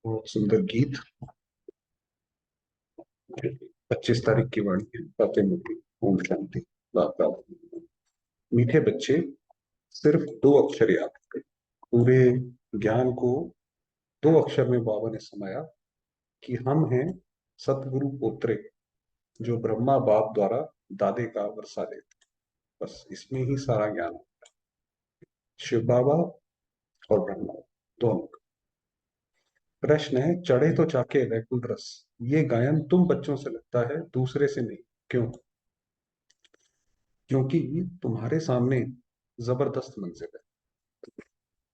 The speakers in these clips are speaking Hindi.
बहुत सुंदर गीत। 25 तारीख की वाणी है, बातें मुक्ति। ओम शांति। बाप बाप। मीठे बच्चे, सिर्फ 2 अक्षर याद करें। पूरे ज्ञान को 2 अक्षर में बाबा ने समाया कि हम हैं सतगुरु पोत्रे, जो ब्रह्मा बाप द्वारा दादे का वर्षा लेते। बस इसमें ही सारा ज्ञान है। शिव बाबा और ब्रह्मा दोनों का। प्रश्न है, चढ़े तो चाके वैकुंठ रस। ये गायन तुम बच्चों से लगता है, दूसरे से नहीं। क्यों? क्योंकि तुम्हारे सामने जबरदस्त मंजिल है।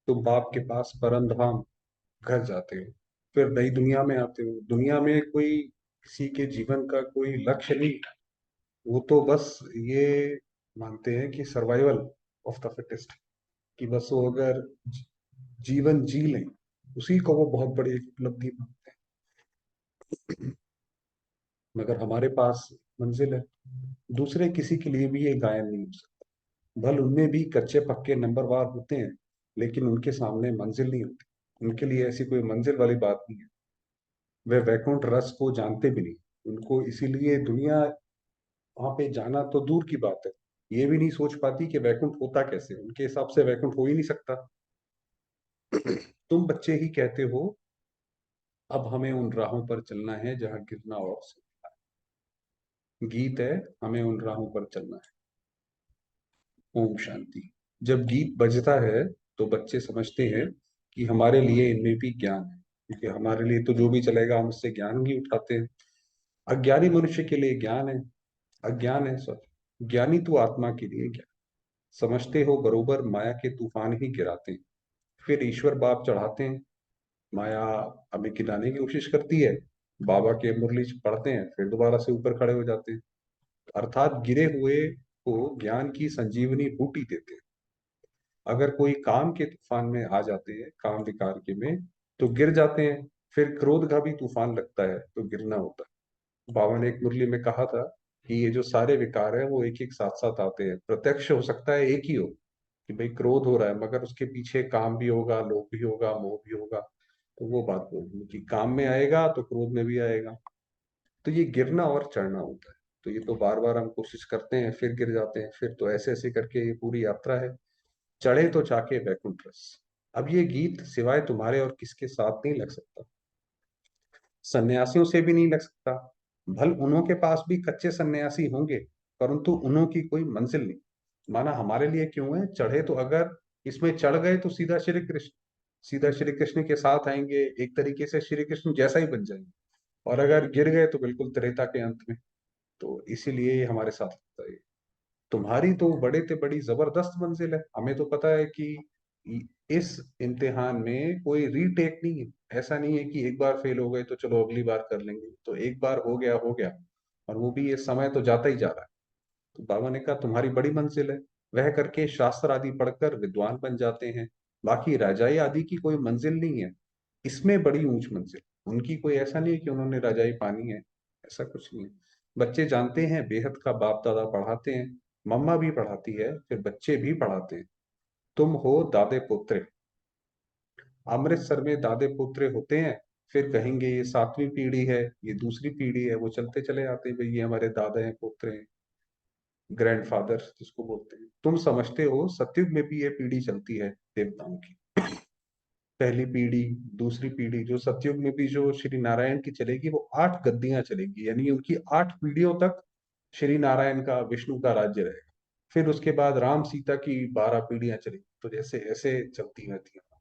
तुम बाप के पास परम धाम घर जाते हो, फिर नई दुनिया में आते हो। दुनिया में कोई किसी के जीवन का कोई लक्ष्य नहीं। वो तो बस ये मानते हैं कि सर्वाइवल ऑफ द फिटेस्ट, कि बस वो अगर जीवन जी लें, उसी को वो बहुत बड़ी उपलब्धि मानते हैं। मगर हमारे पास मंजिल है। दूसरे किसी के लिए भी ये गायन नहीं हो सकता। भल उनमें भी कच्चे पक्के नंबरवार होते हैं, लेकिन उनके सामने मंजिल नहीं होती। उनके लिए ऐसी कोई मंजिल वाली बात नहीं है। वे वैकुंठ रस को जानते भी नहीं। उनको इसीलिए दुनिया, वहां पे जाना तो दूर की बात है, ये भी नहीं सोच पाती कि वैकुंठ होता कैसे। उनके हिसाब से वैकुंठ हो ही नहीं सकता। तुम बच्चे ही कहते हो, अब हमें उन राहों पर चलना है जहां गिरना और सीखना है। गीत है, हमें उन राहों पर चलना है। ओम शांति। जब गीत बजता है तो बच्चे समझते हैं कि हमारे लिए इनमें भी ज्ञान है, क्योंकि हमारे लिए तो जो भी चलेगा हम उससे ज्ञान ही उठाते हैं। अज्ञानी मनुष्य के लिए ज्ञान है, अज्ञान है सॉरी, ज्ञानी तो आत्मा के लिए ज्ञान। समझते हो बरोबर माया के तूफान ही गिराते हैं, फिर ईश्वर बाप चढ़ाते हैं। माया हमें गिराने की कोशिश करती है, बाबा के मुरली पढ़ते हैं, फिर दोबारा से ऊपर खड़े हो जाते हैं। अर्थात गिरे हुए को ज्ञान की संजीवनी बूटी देते हैं। अगर कोई काम के तूफान में आ जाते हैं, काम विकार के में, तो गिर जाते हैं। फिर क्रोध का भी तूफान लगता है तो गिरना होता है। बाबा ने एक मुरली में कहा था कि ये जो सारे विकार है वो एक एक साथ साथ आते हैं। प्रत्यक्ष हो सकता है एक ही हो, कि भाई क्रोध हो रहा है, मगर उसके पीछे काम भी होगा, लोभ भी होगा, मोह भी होगा। तो वो बात बोलनी कि काम में आएगा तो क्रोध में भी आएगा। तो ये गिरना और चढ़ना होता है। तो ये तो बार बार हम कोशिश करते हैं, फिर गिर जाते हैं, फिर तो ऐसे ऐसे करके ये पूरी यात्रा है। चढ़े तो चाके वैकुंठ रस। अब ये गीत सिवाय तुम्हारे और किसके साथ नहीं लग सकता। सन्यासियों से भी नहीं लग सकता। भल उन्हों के पास भी कच्चे सन्यासी होंगे, परंतु उन्हों की कोई मंजिल नहीं। माना हमारे लिए क्यों है, चढ़े तो अगर इसमें चढ़ गए तो सीधा श्री कृष्ण, सीधा श्री कृष्ण के साथ आएंगे, एक तरीके से श्री कृष्ण जैसा ही बन जाएंगे। और अगर गिर गए तो बिल्कुल त्रेता के अंत में। तो इसीलिए ये हमारे साथ होता है। तुम्हारी तो बड़े से बड़ी जबरदस्त मंजिल है। हमें तो पता है कि इस इम्तिहान में कोई रीटेक नहीं है। ऐसा नहीं है कि एक बार फेल हो गए तो चलो अगली बार कर लेंगे। तो एक बार हो गया हो गया, और वो भी ये समय तो जाता ही जा रहा है। तो बाबा ने कहा तुम्हारी बड़ी मंजिल है, वह करके शास्त्र आदि पढ़कर विद्वान बन जाते हैं। बाकी राजाई आदि की कोई मंजिल नहीं है। इसमें बड़ी ऊंच मंजिल उनकी। कोई ऐसा नहीं है कि उन्होंने राजाई पानी है, ऐसा कुछ नहीं है। बच्चे जानते हैं बेहद का बाप दादा पढ़ाते हैं, मम्मा भी पढ़ाती है, फिर बच्चे भी पढ़ाते हैं। तुम हो दादे पोत्रे। अमृतसर में दादे पोत्रे होते हैं, फिर कहेंगे ये 7वीं पीढ़ी है, ये दूसरी पीढ़ी है। वो चलते चले आते हैं, भाई ये हमारे दादा हैं, पोत्रे हैं, ग्रैंडफादर जिसको बोलते हैं। तुम समझते हो सतयुग में भी ये पीढ़ी चलती है देवताओं की। पहली पीढ़ी, दूसरी पीढ़ी, जो सतयुग में भी जो श्री नारायण की चलेगी, वो 8 गद्दियां चलेगी, यानी उनकी 8 पीढ़ियों तक श्री नारायण का, विष्णु का राज्य रहेगा। फिर उसके बाद राम सीता की 12 पीढ़ियां चलेगी। तो जैसे ऐसे चलती रहती हैं।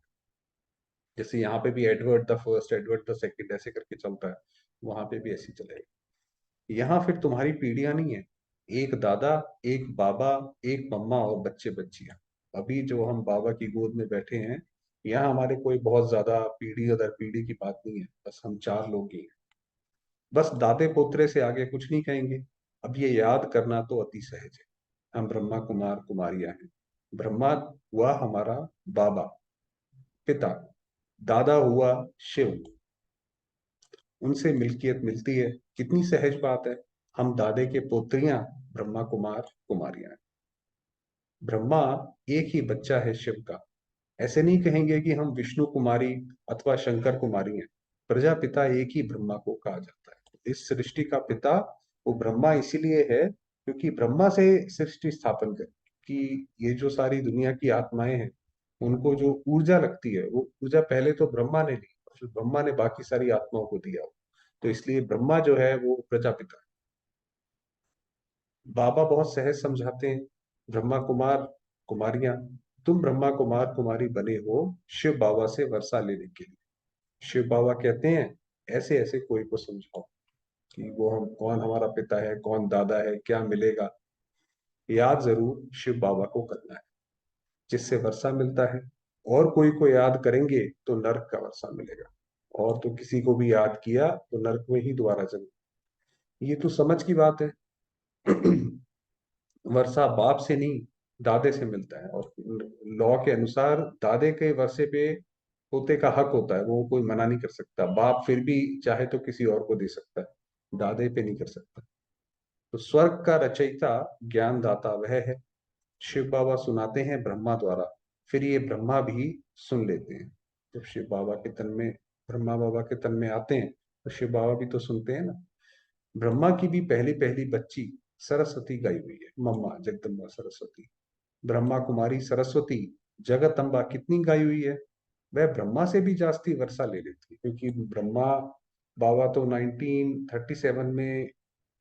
जैसे यहाँ पे भी Edward the first, Edward the second, ऐसे करके चलता है, वहां पे भी ऐसी चलेगा। यहाँ फिर तुम्हारी पीढ़ियां नहीं है, एक दादा, एक बाबा, एक मम्मा और बच्चे बच्चियां। अभी जो हम बाबा की गोद में बैठे हैं, यहाँ हमारे कोई बहुत ज्यादा पीढ़ी दर पीढ़ी की बात नहीं है, बस हम 4 लोग ही हैं। बस दादे पोत्रे से आगे कुछ नहीं कहेंगे। अब ये याद करना तो अति सहज है। हम ब्रह्मा कुमार कुमारियां हैं। ब्रह्मा हुआ हमारा बाबा, पिता। दादा हुआ शिव, उनसे मिल्कियत मिलती है। कितनी सहज बात है। हम दादे के पोत्रियां, ब्रह्मा कुमार कुमारियां। ब्रह्मा एक ही बच्चा है शिव का। ऐसे नहीं कहेंगे कि हम विष्णु कुमारी अथवा शंकर कुमारी हैं। प्रजापिता एक ही ब्रह्मा को कहा जाता है। इस सृष्टि का पिता वो ब्रह्मा इसीलिए है क्योंकि ब्रह्मा से सृष्टि स्थापन कर कि ये जो सारी दुनिया की आत्माएं हैं उनको जो ऊर्जा लगती है वो ऊर्जा पहले तो ब्रह्मा ने ली, फिर ब्रह्मा ने बाकी सारी आत्माओं को दिया। तो इसलिए ब्रह्मा जो है वो प्रजापिता है। बाबा बहुत सहज समझाते हैं, ब्रह्मा कुमार कुमारियां, तुम ब्रह्मा कुमार कुमारी बने हो शिव बाबा से वर्षा लेने के लिए। शिव बाबा कहते हैं ऐसे ऐसे कोई को समझाओ कि वो हम कौन हमारा पिता है, कौन दादा है, क्या मिलेगा। याद जरूर शिव बाबा को करना है जिससे वर्षा मिलता है। और कोई को याद करेंगे तो नर्क का वर्षा मिलेगा, और तो किसी को भी याद किया तो नर्क में ही दोबारा जन्म। ये तो समझ की बात है। वर्षा बाप से नहीं दादे से मिलता है, और लॉ के अनुसार दादे के वर्षे पे पोते का हक होता है, वो कोई मना नहीं कर सकता। बाप फिर भी चाहे तो किसी और को दे सकता है, दादे पे नहीं कर सकता। तो स्वर्ग का रचयिता ज्ञान दाता वह है। शिव बाबा सुनाते हैं ब्रह्मा द्वारा, फिर ये ब्रह्मा भी सुन लेते हैं। जब शिव बाबा के तन में, ब्रह्मा बाबा के तन में आते हैं तो शिव बाबा भी तो सुनते हैं ना। ब्रह्मा की भी पहली पहली बच्ची सरस्वती गाई हुई है, मम्मा जगदम्बा सरस्वती। ब्रह्मा कुमारी सरस्वती जगत अम्बा कितनी गाई हुई है, वह ब्रह्मा से भी जास्ती वर्षा ले लेती है, क्योंकि ब्रह्मा बाबा तो 1937 में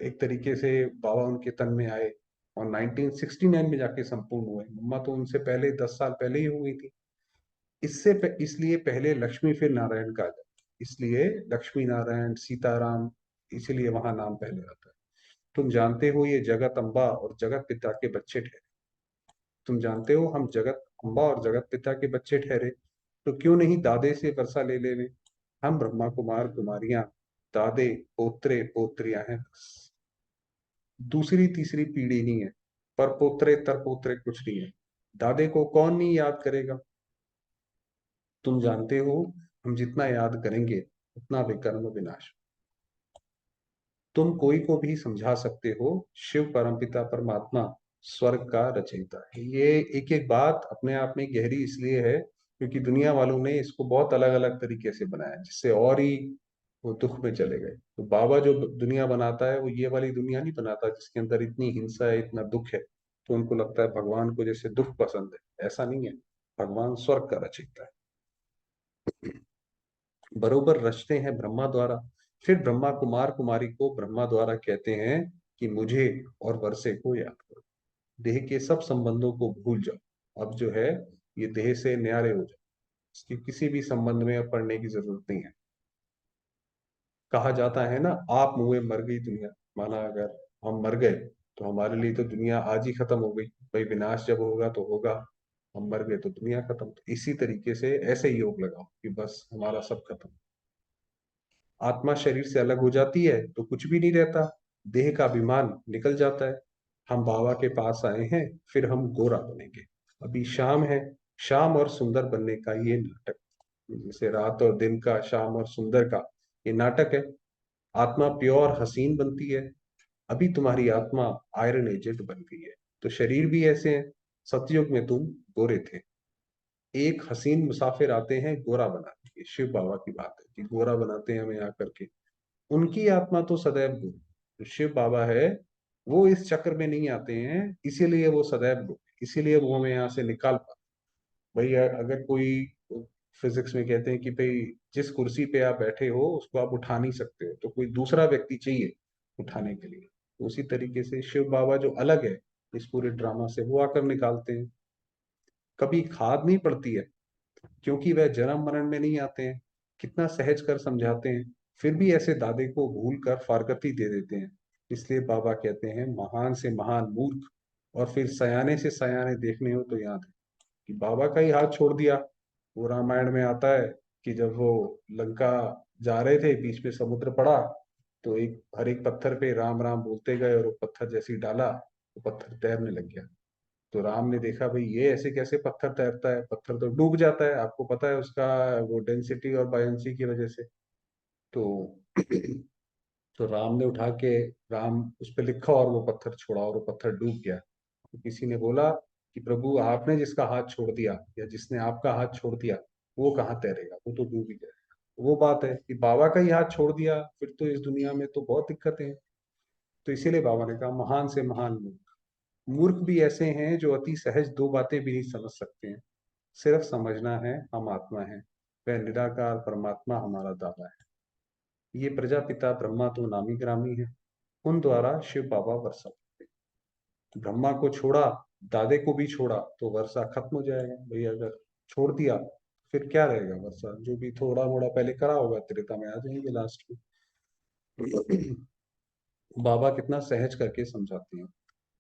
एक तरीके से बाबा उनके तन में आए, और 1969 में जाके संपूर्ण हुए। मम्मा तो उनसे पहले 10 साल पहले ही हो गई थी। इसलिए पहले लक्ष्मी फिर नारायण कहा जाता है, इसलिए लक्ष्मी नारायण सीताराम, इसीलिए वहां नाम पहले आता है। तुम जानते हो ये जगत अम्बा और जगत पिता के बच्चे ठहरे। तुम जानते हो हम जगत अम्बा और जगत पिता के बच्चे ठहरे, तो क्यों नहीं दादे से वर्षा ले लेने। हम ब्रह्मा कुमार कुमारियां दादे पोत्रे पोत्रियां हैं बस। दूसरी तीसरी पीढ़ी नहीं है, पर पोत्रे तर पोत्रे कुछ नहीं है। दादे को कौन नहीं याद करेगा। तुम जानते हो हम जितना याद करेंगे उतना विकर्म विनाश। तुम कोई को भी समझा सकते हो, शिव परमपिता परमात्मा स्वर्ग का रचयिता है। ये एक एक बात अपने आप में गहरी इसलिए है क्योंकि दुनिया वालों ने इसको बहुत अलग अलग तरीके से बनाया, जिससे और ही वो दुख में चले गए। तो बाबा जो दुनिया बनाता है वो ये वाली दुनिया नहीं बनाता जिसके अंदर इतनी हिंसा है, इतना दुख है। तो उनको लगता है भगवान को जैसे दुख पसंद है, ऐसा नहीं है। भगवान स्वर्ग का रचयिता है। बरोबर रचते हैं ब्रह्मा द्वारा, फिर ब्रह्मा कुमार कुमारी को ब्रह्मा द्वारा कहते हैं कि मुझे और वर्षे को याद करो। देह के सब संबंधों को भूल जाओ, अब जो है ये देह से न्यारे हो जाओ, इसकी किसी भी संबंध में अब पढ़ने की जरूरत नहीं है। कहा जाता है ना, आप मुए मर गई दुनिया। माना अगर हम मर गए तो हमारे लिए तो दुनिया आज ही खत्म हो गई। भाई विनाश जब होगा तो होगा, हम मर गए तो दुनिया खत्म। तो इसी तरीके से ऐसे ही योग लगाओ कि बस हमारा सब खत्म। आत्मा शरीर से अलग हो जाती है तो कुछ भी नहीं रहता, देह का अभिमान निकल जाता है। हम बाबा के पास आए हैं, फिर हम गोरा बनेंगे। अभी शाम है, शाम और सुंदर बनने का ये नाटक, जैसे रात और दिन का, शाम और सुंदर का ये नाटक है। आत्मा प्योर हसीन बनती है, अभी तुम्हारी आत्मा आयरन एजेंट बन गई है। तो शरीर भी ऐसे हैं, सतयुग में तुम गोरे थे। एक हसीन मुसाफिर आते हैं गोरा बनाने के, शिव बाबा की बात है कि गोरा बनाते हैं हमें आकर के। उनकी आत्मा तो सदैव गुरु, जो शिव बाबा है वो इस चक्र में नहीं आते हैं, इसीलिए वो सदैव गुरु, इसीलिए वो हमें यहाँ से निकाल पाते। भाई अगर कोई फिजिक्स में कहते हैं कि भाई जिस कुर्सी पे आप बैठे हो उसको आप उठा नहीं सकते हो, तो कोई दूसरा व्यक्ति चाहिए उठाने के लिए। तो उसी तरीके से शिव बाबा जो अलग है इस पूरे ड्रामा से, वो आकर निकालते हैं। कभी खाद नहीं पड़ती है क्योंकि वह जन्म मरण में नहीं आते हैं। कितना सहज कर समझाते हैं, फिर भी ऐसे दादे को भूल कर फारकती दे देते हैं। इसलिए बाबा कहते हैं महान से महान मूर्ख, और फिर सयाने से सयाने देखने हो तो याद है कि बाबा का ही हाथ छोड़ दिया। वो रामायण में आता है कि जब वो लंका जा रहे थे, बीच में समुद्र पड़ा, तो एक हर एक पत्थर पे राम राम बोलते गए, और वो पत्थर जैसे ही डाला वो पत्थर तैरने लग गया। तो राम ने देखा भाई ये ऐसे कैसे पत्थर तैरता है, पत्थर तो डूब जाता है, आपको पता है उसका वो डेंसिटी और बायंसी की वजह से। तो तो राम ने उठा के, राम उस पर लिखा और वो पत्थर छोड़ा और वो पत्थर डूब गया। तो किसी ने बोला कि प्रभु आपने जिसका हाथ छोड़ दिया, या जिसने आपका हाथ छोड़ दिया, वो कहाँ तैरेगा, वो तो डूब ही जाएगा। वो बात है कि बाबा का ही हाथ छोड़ दिया फिर तो इस दुनिया में तो बहुत दिक्कतें हैं। तो इसीलिए बाबा ने कहा महान से महान मूर्ख। मूर्ख भी ऐसे हैं जो अति सहज दो बातें भी नहीं समझ सकते हैं। सिर्फ समझना है हम आत्मा है, वह निराकार परमात्मा हमारा दादा है। ये प्रजापिता ब्रह्मा तो नामी ग्रामी है, उन द्वारा शिव बाबा वर्षा करते हैं। ब्रह्मा को छोड़ा, दादे को भी छोड़ा तो वर्षा खत्म हो जाएगा भाई। अगर छोड़ दिया फिर क्या रहेगा? वर्षा जो भी थोड़ा मोड़ा पहले करा होगा त्रेता में आ जाएंगे लास्ट में। बाबा कितना सहज करके समझाते हैं।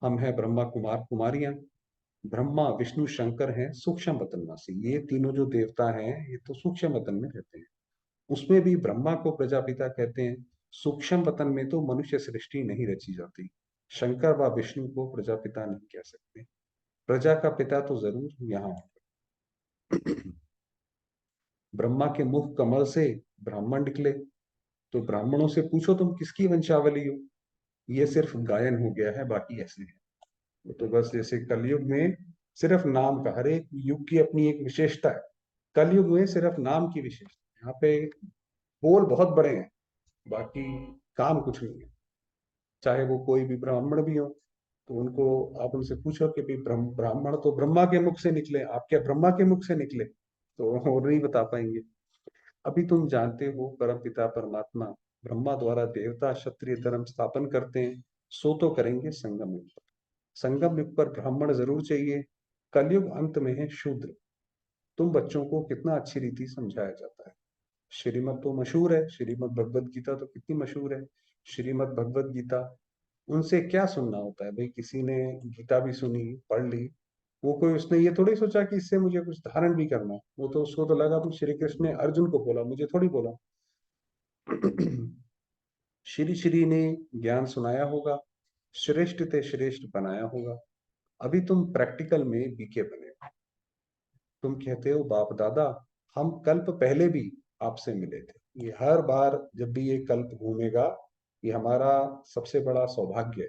हम हैं ब्रह्मा कुमार कुमारियां। ब्रह्मा विष्णु शंकर हैं सूक्ष्म वतनवासी। ये तीनों जो देवता हैं ये तो सूक्ष्म वतन में रहते हैं। उसमें भी ब्रह्मा को प्रजापिता कहते हैं। सूक्ष्म वतन में तो मनुष्य सृष्टि नहीं रची जाती। शंकर व विष्णु को प्रजापिता नहीं कह सकते। प्रजा का पिता तो जरूर यहाँ है। ब्रह्मा के मुख कमल से ब्राह्मण निकले। तो ब्राह्मणों से पूछो तुम किसकी वंशावली हो? ये सिर्फ गायन हो गया है, बाकी ऐसे है। वो तो बस जैसे कलयुग में सिर्फ नाम का, हर एक युग की अपनी एक विशेषता है। कलयुग में सिर्फ नाम की विशेषता। यहाँ पे बोल बहुत बड़े हैं, बाकी काम कुछ नहीं है। चाहे वो कोई भी ब्राह्मण भी हो तो उनको आप उनसे पूछो कि भाई ब्राह्मण तो ब्रह्मा के मुख से निकले, आप क्या ब्रह्मा के मुख से निकले? तो वो नहीं बता पाएंगे। अभी तुम जानते हो परम पिता परमात्मा ब्रह्मा द्वारा देवता क्षत्रिय धर्म स्थापन करते हैं। सो तो करेंगे संगम युग पर। संगम युग पर ब्राह्मण जरूर चाहिए। कलयुग अंत में है शूद्र। तुम बच्चों को कितना अच्छी रीति समझाया जाता है। श्रीमद तो मशहूर है, श्रीमद भगवत गीता तो कितनी मशहूर है। श्रीमद भगवत गीता, उनसे क्या सुनना होता है भाई? किसी ने गीता भी सुनी, पढ़ ली, वो कोई उसने ये थोड़ी सोचा कि इससे मुझे कुछ धारण भी करना है। वो तो उसको तो लगा कि श्री कृष्ण ने अर्जुन को बोला, मुझे थोड़ी बोला। श्री श्री ने ज्ञान सुनाया होगा, श्रेष्ठ ते श्रेष्ठ बनाया होगा। अभी तुम प्रैक्टिकल में बीके बने हो। तुम कहते हो बाप दादा हम कल्प पहले भी आपसे मिले थे। ये हर बार जब भी ये कल्प घूमेगा, ये हमारा सबसे बड़ा सौभाग्य है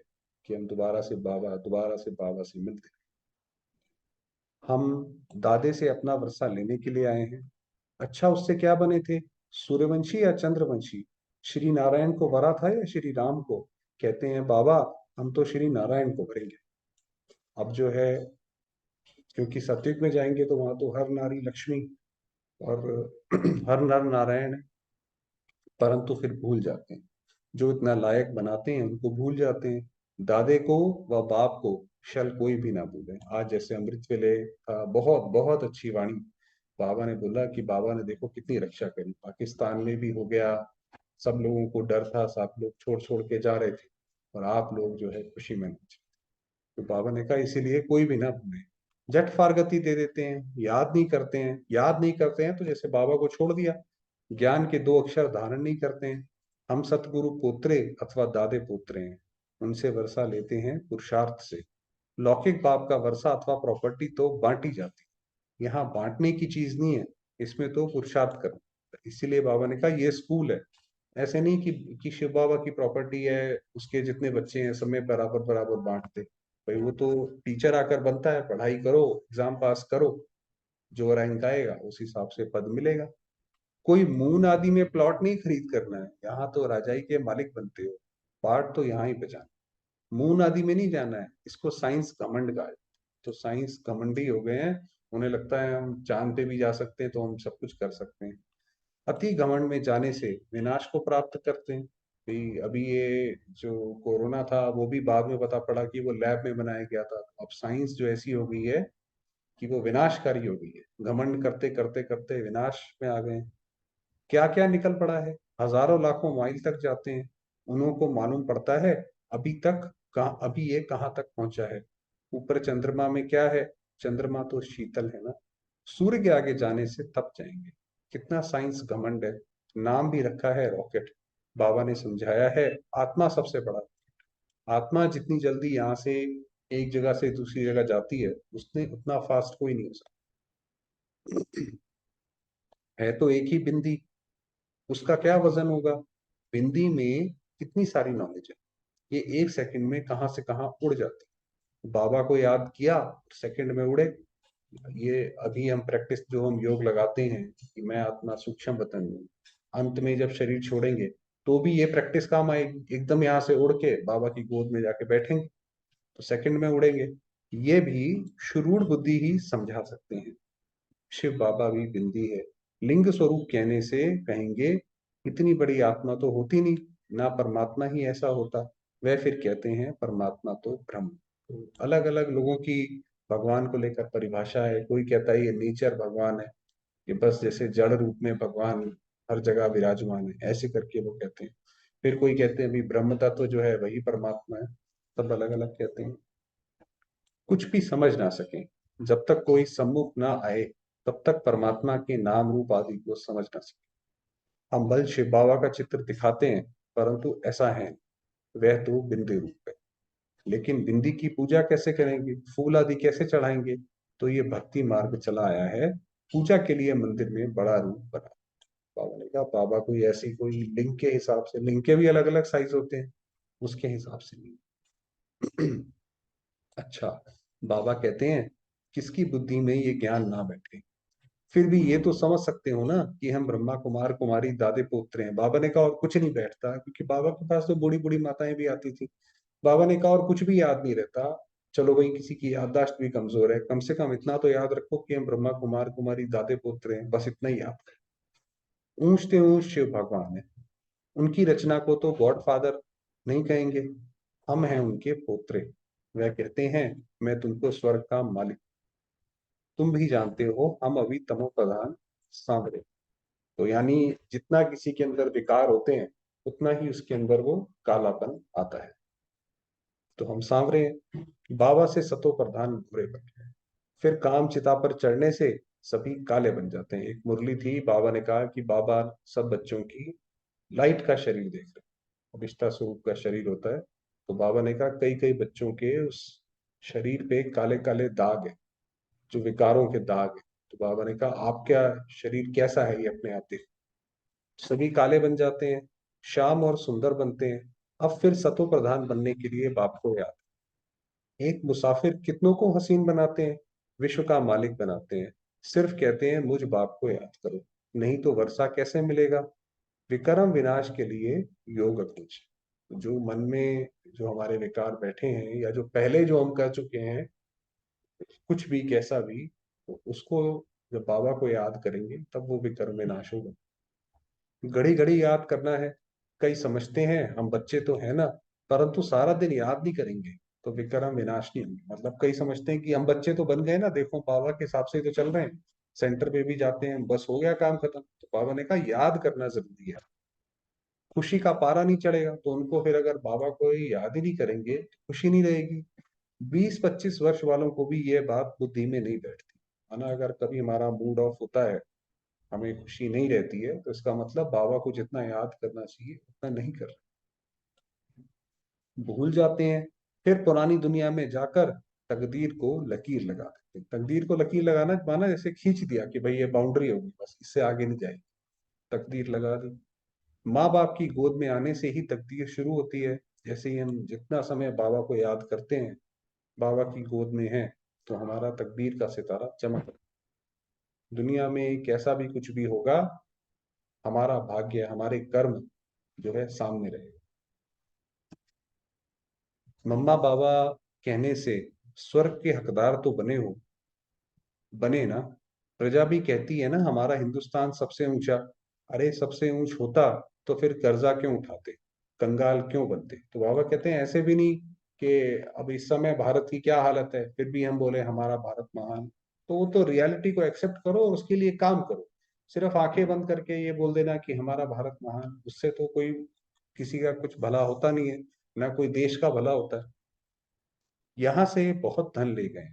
कि हम दोबारा से बाबा से मिलते हैं। हम दादे से अपना वर्षा लेने के लिए आए हैं। अच्छा उससे क्या बने थे? सूर्यवंशी या चंद्रवंशी? श्री नारायण को वरा था या श्री राम को? कहते हैं बाबा हम तो श्री नारायण को भरेंगे। अब जो है, क्योंकि सत्युग में जाएंगे तो वहां तो हर नारी लक्ष्मी और हर नर नारायण है। परंतु फिर भूल जाते हैं। जो इतना लायक बनाते हैं उनको भूल जाते हैं। दादे को व बाप को शल कोई भी ना भूले। आज जैसे अमृत वेले था, बहुत बहुत अच्छी वाणी बाबा ने बोला कि बाबा ने देखो कितनी रक्षा करी। पाकिस्तान में भी हो गया, सब लोगों को डर था, सब लोग छोड़ छोड़ के जा रहे थे, और आप लोग जो है खुशी में नाचे। तो बाबा ने कहा इसीलिए कोई भी ना भूले। झट फारगति दे देते हैं, याद नहीं करते हैं। याद नहीं करते हैं तो जैसे बाबा को छोड़ दिया। ज्ञान के दो अक्षर धारण नहीं करते हैं। हम सतगुरु पोत्रे अथवा दादे पोत्रे हैं। उनसे वर्षा लेते हैं पुरुषार्थ से। लौकिक बाप का वर्षा अथवा प्रॉपर्टी तो बांटी जाती है, यहाँ बांटने की चीज नहीं है। इसमें तो पुरुषार्थ करना। इसीलिए बाबा ने कहा ये स्कूल है। ऐसे नहीं कि शिव बाबा की प्रॉपर्टी है, उसके जितने बच्चे हैं सब में बराबर बराबर बांट दे। भाई वो तो टीचर आकर बनता है, पढ़ाई करो, एग्जाम पास करो, जो रैंक आएगा उस हिसाब से पद मिलेगा। कोई मून आदि में प्लॉट नहीं खरीद करना है, यहाँ तो राजाई के मालिक बनते हो। पार्ट तो यहाँ ही बचाना, मून आदि में नहीं जाना है। इसको साइंस घमंड कहा है। तो साइंस घमंडी हो गए हैं, उन्हें लगता है हम चांद पे भी जा सकते हैं तो हम सब कुछ कर सकते हैं। अति घमंड में जाने से विनाश को प्राप्त करते हैं। अभी अभी ये जो कोरोना था वो भी बाद में पता पड़ा कि वो लैब में बनाया गया था। अब साइंस जो ऐसी हो गई है कि वो विनाशकारी हो गई है। घमंड करते करते करते विनाश में आ गए। क्या क्या निकल पड़ा है, हजारों लाखों माइल तक जाते हैं। उन्हों को मालूम पड़ता है अभी तक कहाँ, अभी ये कहाँ तक पहुंचा है। ऊपर चंद्रमा में क्या है? चंद्रमा तो शीतल है ना। सूर्य के आगे जाने से तप जाएंगे। कितना साइंस घमंड है। नाम भी रखा है रॉकेट। बाबा ने समझाया है आत्मा सबसे बड़ा। आत्मा जितनी जल्दी यहाँ से एक जगह से दूसरी जगह जाती है, उसने उतना फास्ट कोई नहीं हो सकता। है तो एक ही बिंदी, उसका क्या वजन होगा? बिंदी में कितनी सारी नॉलेज है। ये एक सेकंड में कहां से कहां उड़ जाती है। बाबा को याद किया, सेकंड में उड़े। ये अभी हम प्रैक्टिस जो हम योग लगाते हैं कि मैं आत्मा सूक्ष्म वतन हूँ, अंत में जब शरीर छोड़ेंगे तो भी ये प्रैक्टिस काम आएगी। एकदम यहाँ से उड़ के बाबा की गोद में जाके बैठेंगे तो सेकंड में उड़ेंगे। ये भी शुरूढ़ बुद्धि ही समझा सकते हैं। शिव बाबा भी बिंदी है, लिंग स्वरूप कहने से कहेंगे इतनी बड़ी आत्मा तो होती नहीं, ना परमात्मा ही ऐसा होता। वह फिर कहते हैं परमात्मा तो ब्रह्म। अलग अलग लोगों की भगवान को लेकर परिभाषा है। कोई कहता है ये नेचर भगवान है, कि बस जैसे जड़ रूप में भगवान हर जगह विराजमान है, ऐसे करके वो कहते हैं। फिर कोई कहते हैं अभी ब्रह्म तत्व जो है वही परमात्मा है। सब अलग अलग कहते हैं। कुछ भी समझ ना सके जब तक कोई सम्मुख ना आए, तब तक परमात्मा के नाम रूप आदि को समझ ना सके। हम बल शिव बाबा का चित्र दिखाते हैं, परंतु ऐसा है वह तो बिंदु रूप है। लेकिन बिंदी की पूजा कैसे करेंगे, फूल आदि कैसे चढ़ाएंगे? तो ये भक्ति मार्ग चला आया है। पूजा के लिए मंदिर में बड़ा रूप बना। बाबा ने कहा बाबा कोई ऐसी कोई लिंग के हिसाब से, लिंग के भी अलग अलग साइज होते हैं, उसके हिसाब से नहीं। अच्छा, बाबा कहते हैं किसकी बुद्धि में ये ज्ञान ना बैठे, फिर भी ये तो समझ सकते हो ना कि हम ब्रह्मा कुमार कुमारी दादे पोत्र हैं। बाबा ने कहा और कुछ नहीं बैठता, क्योंकि बाबा के पास तो बूढ़ी बूढ़ी माताएं भी आती थी। बाबा ने कहा और कुछ भी याद नहीं रहता। चलो भाई, किसी की याददाश्त भी कमजोर है, कम से कम इतना तो याद रखो कि हम ब्रह्मा कुमार कुमारी दादे पोत्र हैं, बस इतना ही याद करें। ऊंचते ऊंच शिव भगवान है, उनकी रचना को तो गॉड फादर नहीं कहेंगे, हम हैं उनके पोत्रे। वह कहते हैं मैं तुमको स्वर्ग का मालिक, तुम भी जानते हो हम अभी तमो प्रधान सांवरे। तो यानी जितना किसी के अंदर विकार होते हैं, उतना ही उसके अंदर वो कालापन आता है। तो हम सांवरे हैं, बाबा से सतो प्रधान भूरे बन गए। फिर काम चिता पर चढ़ने से सभी काले बन जाते हैं। एक मुरली थी, बाबा ने कहा कि बाबा सब बच्चों की लाइट का शरीर देख रहे हैं, अभिष्टा स्वरूप का शरीर होता है। तो बाबा ने कहा कई कई बच्चों के उस शरीर पे काले काले दाग है, जो विकारों के दाग है। तो बाबा ने कहा आपका शरीर कैसा है, ये अपने आप देखो। सभी काले बन जाते हैं, श्याम और सुंदर बनते हैं। अब फिर सतो प्रधान बनने के लिए बाप को याद। एक मुसाफिर कितनों को हसीन बनाते हैं, विश्व का मालिक बनाते हैं। सिर्फ कहते हैं मुझ बाप को याद करो, नहीं तो वर्षा कैसे मिलेगा। विक्रम विनाश के लिए योग अग्निज। जो मन में जो हमारे विकार बैठे हैं, या जो पहले जो हम कर चुके हैं, कुछ भी कैसा भी, तो उसको जब बाबा को याद करेंगे तब वो विक्रम विनाश होगा। घड़ी घड़ी याद करना है। कई समझते हैं हम बच्चे तो है ना, परंतु सारा दिन याद नहीं करेंगे तो विक्रम विनाश नहीं होंगे। मतलब कई समझते हैं कि हम बच्चे तो बन गए ना, देखो बाबा के हिसाब से ही तो चल रहे हैं, सेंटर पे भी जाते हैं, बस हो गया काम खत्म। तो बाबा ने कहा याद करना जरूरी है। खुशी का पारा नहीं चढ़ेगा, तो उनको फिर अगर बाबा को ही याद ही नहीं करेंगे तो खुशी नहीं रहेगी। 20-25 वर्ष वालों को भी ये बात बुद्धि में नहीं बैठती। माना अगर कभी हमारा मूड ऑफ होता है, हमें खुशी नहीं रहती है, तो इसका मतलब बाबा को जितना याद करना चाहिए उतना नहीं कर रहे, भूल जाते हैं। फिर पुरानी दुनिया में जाकर तकदीर को लकीर लगा देते हैं। तकदीर को लकीर लगाना माना जैसे खींच दिया कि भाई ये बाउंड्री होगी, बस इससे आगे नहीं जाएगी, तकदीर लगा दी। माँ बाप की गोद में आने से ही तकदीर शुरू होती है। जैसे ही हम जितना समय बाबा को याद करते हैं, बाबा की गोद में है, तो हमारा तकदीर का सितारा चमक। दुनिया में कैसा भी कुछ भी होगा, हमारा भाग्य हमारे कर्म जो है सामने रहेगा। मम्मा बाबा कहने से स्वर्ग के हकदार तो बने हो, बने ना। प्रजा भी कहती है ना हमारा हिंदुस्तान सबसे ऊंचा। अरे सबसे ऊंच होता तो फिर कर्जा क्यों उठाते, कंगाल क्यों बनते। तो बाबा कहते हैं ऐसे भी नहीं कि अब इस समय भारत की क्या हालत है फिर भी हम बोले हमारा भारत महान। तो वो तो रियलिटी को एक्सेप्ट करो और उसके लिए काम करो। सिर्फ आंखें बंद करके ये बोल देना कि हमारा भारत महान, उससे तो कोई किसी का कुछ भला होता नहीं है, ना कोई देश का भला होता है। यहाँ से बहुत धन ले गए,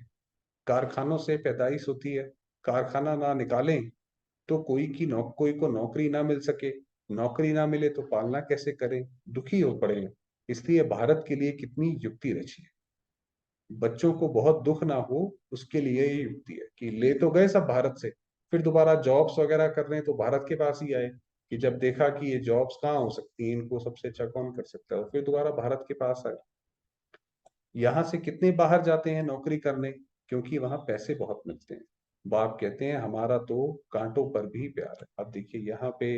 कारखानों से पैदाइश होती है, कारखाना ना निकालें तो कोई को नौकरी ना मिल सके, नौकरी ना मिले तो पालना कैसे करें, दुखी हो पड़े हैं। इसलिए भारत के लिए कितनी युक्ति रची है, बच्चों को बहुत दुख ना हो उसके लिए ये युक्ति है कि ले तो गए सब भारत से, फिर दोबारा जॉब्स वगैरह कर रहे हैं तो भारत के पास ही आए, कि जब देखा कि ये जॉब्स कहाँ हो सकती हैं, इनको सबसे अच्छा कौन कर सकता है, फिर दोबारा भारत के पास आए। यहाँ से कितने बाहर जाते हैं नौकरी करने, क्योंकि वहां पैसे बहुत मिलते हैं। बाप कहते हैं हमारा तो कांटों पर भी प्यार है। अब देखिए यहाँ पे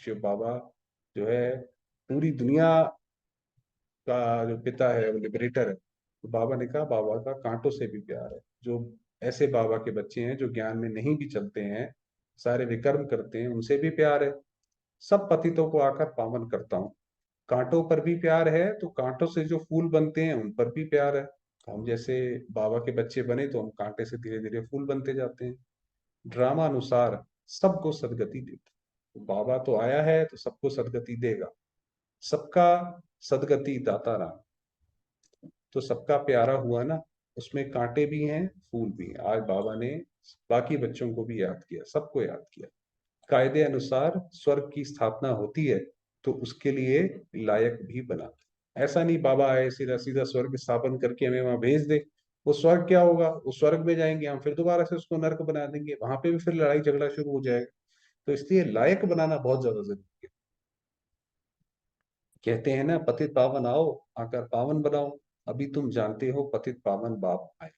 शिव बाबा जो है पूरी दुनिया का जो पिता है, वो लिबरेटर है। तो बाबा ने कहा बाबा का कांटों से भी प्यार है। जो ऐसे बाबा के बच्चे हैं जो ज्ञान में नहीं भी चलते हैं, सारे विकर्म करते हैं, उनसे भी प्यार है। सब पतितों को आकर पावन करता हूँ। कांटों पर भी प्यार है तो कांटों से जो फूल बनते हैं उन पर भी प्यार है। हम जैसे बाबा के बच्चे बने तो हम कांटे से धीरे धीरे फूल बनते जाते हैं। ड्रामा अनुसार सबको सदगति देता। तो बाबा तो आया है तो सबको सदगति देगा। सबका सदगति दाता राम। तो सबका प्यारा हुआ ना, उसमें कांटे भी हैं, फूल भी हैं। आज बाबा ने बाकी बच्चों को भी याद किया, सबको याद किया। कायदे अनुसार स्वर्ग की स्थापना होती है तो उसके लिए लायक भी बना। ऐसा नहीं बाबा आए सीधा सीधा स्वर्ग स्थापन करके हमें वहां भेज दे। वो स्वर्ग क्या होगा, वो स्वर्ग में जाएंगे हम, फिर दोबारा से उसको नर्क बना देंगे, वहां पे भी फिर लड़ाई झगड़ा शुरू हो जाएगा। तो इसलिए लायक बनाना बहुत ज्यादा जरूरी है। कहते हैं ना, पतित पावन आओ, आकर पावन बनाओ। अभी तुम जानते हो पतित पावन बाप आए,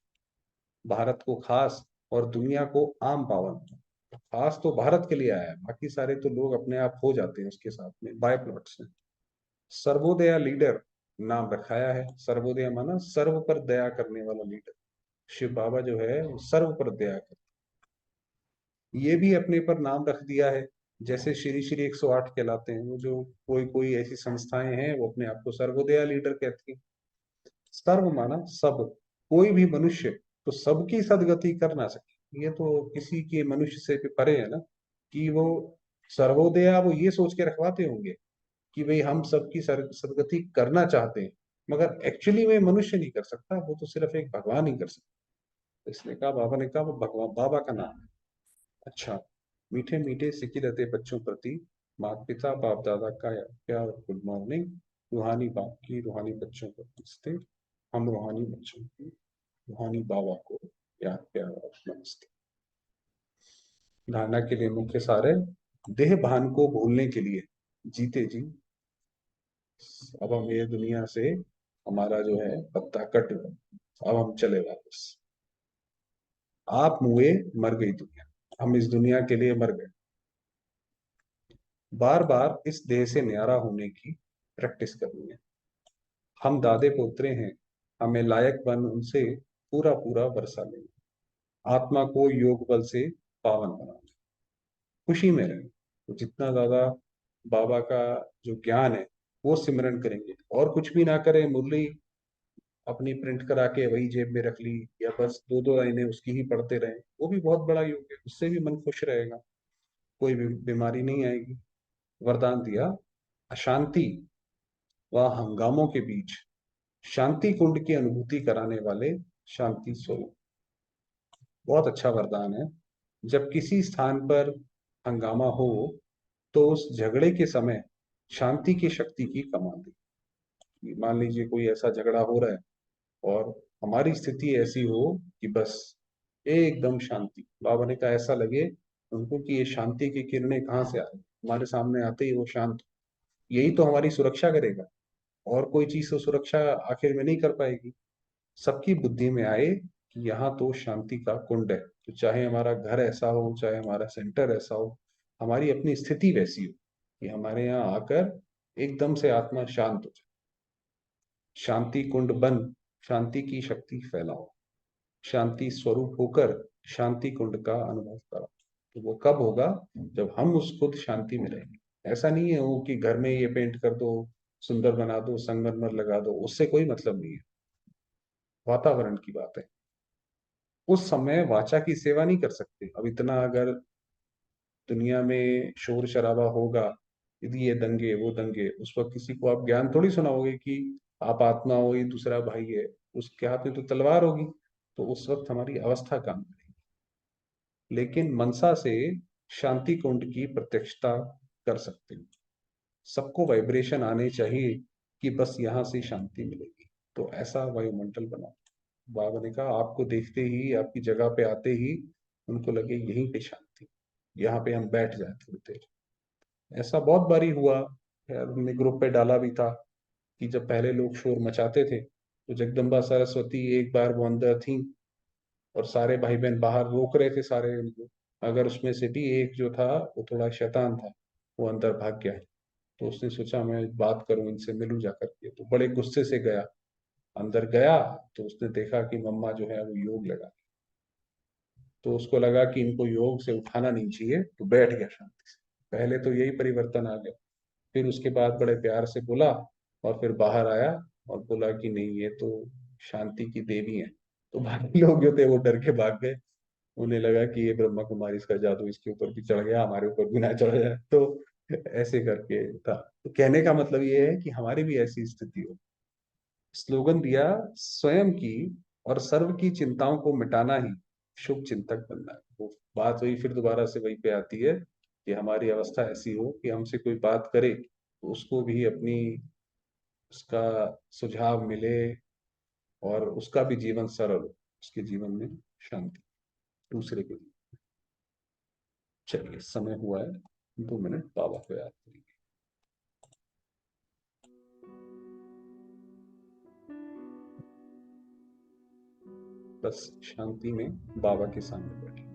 भारत को खास और दुनिया को आम पावन। खास तो भारत के लिए आया है, बाकी सारे तो लोग अपने आप हो जाते हैं उसके साथ में बाय प्लॉट से। सर्वोदया लीडर नाम रखाया है। सर्वोदया माना सर्व पर दया करने वाला लीडर। शिव बाबा जो है वो सर्व पर दया कर, ये भी अपने पर नाम रख दिया है। जैसे श्री श्री 108 कहलाते हैं, वो जो कोई कोई ऐसी संस्थाएं हैं वो अपने आप को सर्वोदया लीडर कहती हैं। सर्व माना सब, कोई भी मनुष्य तो सबकी सदगति कर ना सके, ये तो किसी के मनुष्य से भी परे है ना। कि वो सर्वोदया वो ये सोच के रखवाते होंगे कि भाई हम सबकी सदगति करना चाहते हैं, मगर एक्चुअली में मनुष्य नहीं कर सकता, वो तो सिर्फ एक भगवान ही कर सकता। इसने कहा, बाबा ने कहा वो भगवान बाबा का नाम है। अच्छा, मीठे मीठे सिकी रहते बच्चों प्रति माता पिता बाप दादा का प्यार, गुड मॉर्निंग। रूहानी बाप की रूहानी बच्चों को नमस्ते। हम रूहानी बच्चों की रूहानी बाबा को प्यार प्यार और नमस्ते। धारणा के लिए मुख्य सारे, देह भान को भूलने के लिए जीते जी, अब हम ये दुनिया से, हमारा जो है पत्ता कट गया, अब हम चले वापस। आप मुए, मर गई दुनिया, हम इस दुनिया के लिए मर गए। बार बार इस देह से न्यारा होने की प्रैक्टिस करनी है। हम दादे पोतरे हैं, हमें लायक बन उनसे पूरा पूरा वर्षा लेंगे। आत्मा को योग बल से पावन बनाना, खुशी में रहें। तो जितना ज्यादा बाबा का जो ज्ञान है वो सिमरन करेंगे, और कुछ भी ना करें, मुरली अपनी प्रिंट करा के वही जेब में रख ली, या बस दो दो लाइनें उसकी ही पढ़ते रहें, वो भी बहुत बड़ा योग है, उससे भी मन खुश रहेगा, कोई भी बीमारी नहीं आएगी। वरदान दिया, अशांति व हंगामों के बीच शांति कुंड की अनुभूति कराने वाले शांति स्वरूप। बहुत अच्छा वरदान है। जब किसी स्थान पर हंगामा हो तो उस झगड़े के समय शांति की शक्ति की कमान दी। मान लीजिए कोई ऐसा झगड़ा हो रहा है और हमारी स्थिति ऐसी हो कि बस एकदम शांति, बाबा ने कहा ऐसा लगे उनको कि ये शांति की किरणें कहाँ से आ रही, हमारे सामने आते ही वो शांत। यही तो हमारी सुरक्षा करेगा, और कोई चीज तो सुरक्षा आखिर में नहीं कर पाएगी। सबकी बुद्धि में आए कि यहाँ तो शांति का कुंड है। तो चाहे हमारा घर ऐसा हो, चाहे हमारा सेंटर ऐसा हो, हमारी अपनी स्थिति वैसी हो कि हमारे यहाँ आकर एकदम से आत्मा शांत हो जाए। शांति कुंड बन शांति की शक्ति फैलाओ, शांति स्वरूप होकर शांति कुंड का अनुभव करो। तो वो कब होगा, जब हम उस खुद शांति में रहेंगे। ऐसा नहीं है वो कि घर में ये पेंट कर दो, सुंदर बना दो, संगमरमर लगा दो, उससे कोई मतलब नहीं है। वातावरण की बात है। उस समय वाचा की सेवा नहीं कर सकते। अब इतना अगर दुनिया में शोर शराबा होगा, यदि ये दंगे वो दंगे, उस वक्त किसी को आप ज्ञान थोड़ी सुनाओगे कि आप आत्मा हो, ये दूसरा भाई है, उसके हाथ में तो तलवार होगी। तो उस वक्त हमारी अवस्था काम करेगी। लेकिन मनसा से शांति कुंड की प्रत्यक्षता कर सकते हैं। सबको वाइब्रेशन आने चाहिए कि बस यहाँ से शांति मिलेगी। तो ऐसा वायुमंडल बना। बाबा ने कहा आपको देखते ही, आपकी जगह पे आते ही उनको लगे यहीं पे शांति, यहाँ पे हम बैठ जाए थोड़ी देर। ऐसा बहुत बारी हुआ यार, हमने ग्रुप पे डाला भी था कि जब पहले लोग शोर मचाते थे तो जगदम्बा सरस्वती एक बार वो अंदर थी, और सारे भाई बहन बाहर रोक रहे थे सारे उनको। अगर उसमें से भी एक जो था वो थोड़ा शैतान था, वो अंदर भाग गया। तो उसने सोचा मैं बात करूं इनसे, मिलूं जा करके, तो बड़े गुस्से से गया। अंदर गया तो उसने देखा कि मम्मा जो है वो योग लगा। तो उसको लगा कि इनको योग से उठाना नहीं चाहिए, तो बैठ गया शांति से। पहले तो यही परिवर्तन आ गया। फिर उसके बाद बड़े प्यार से बोला, और फिर बाहर आया और बोला कि नहीं, ये तो शांति की देवी है। तो बाकी लोग जो थे वो डर के भाग गए। उन्हें लगा कि ये ब्रह्मा कुमारी, इसका जादू इसके ऊपर भी चढ़ गया, हमारे ऊपर भी ना चढ़ जाए। तो ऐसे करके था। तो कहने का मतलब ये है कि हमारी भी ऐसी स्थिति हो। स्लोगन दिया, स्वयं की और सर्व की चिंताओं को मिटाना ही शुभ चिंतक बनना है। वो बात वही फिर दोबारा से वही पे आती है कि हमारी अवस्था ऐसी हो कि हमसे कोई बात करे तो उसको भी अपनी, उसका सुझाव मिले, और उसका भी जीवन सरल हो, उसके जीवन में शांति, दूसरे के लिए। चलिए, समय हुआ है, 2 मिनट बाबा को याद करिए। बस शांति में बाबा के सामने बैठे।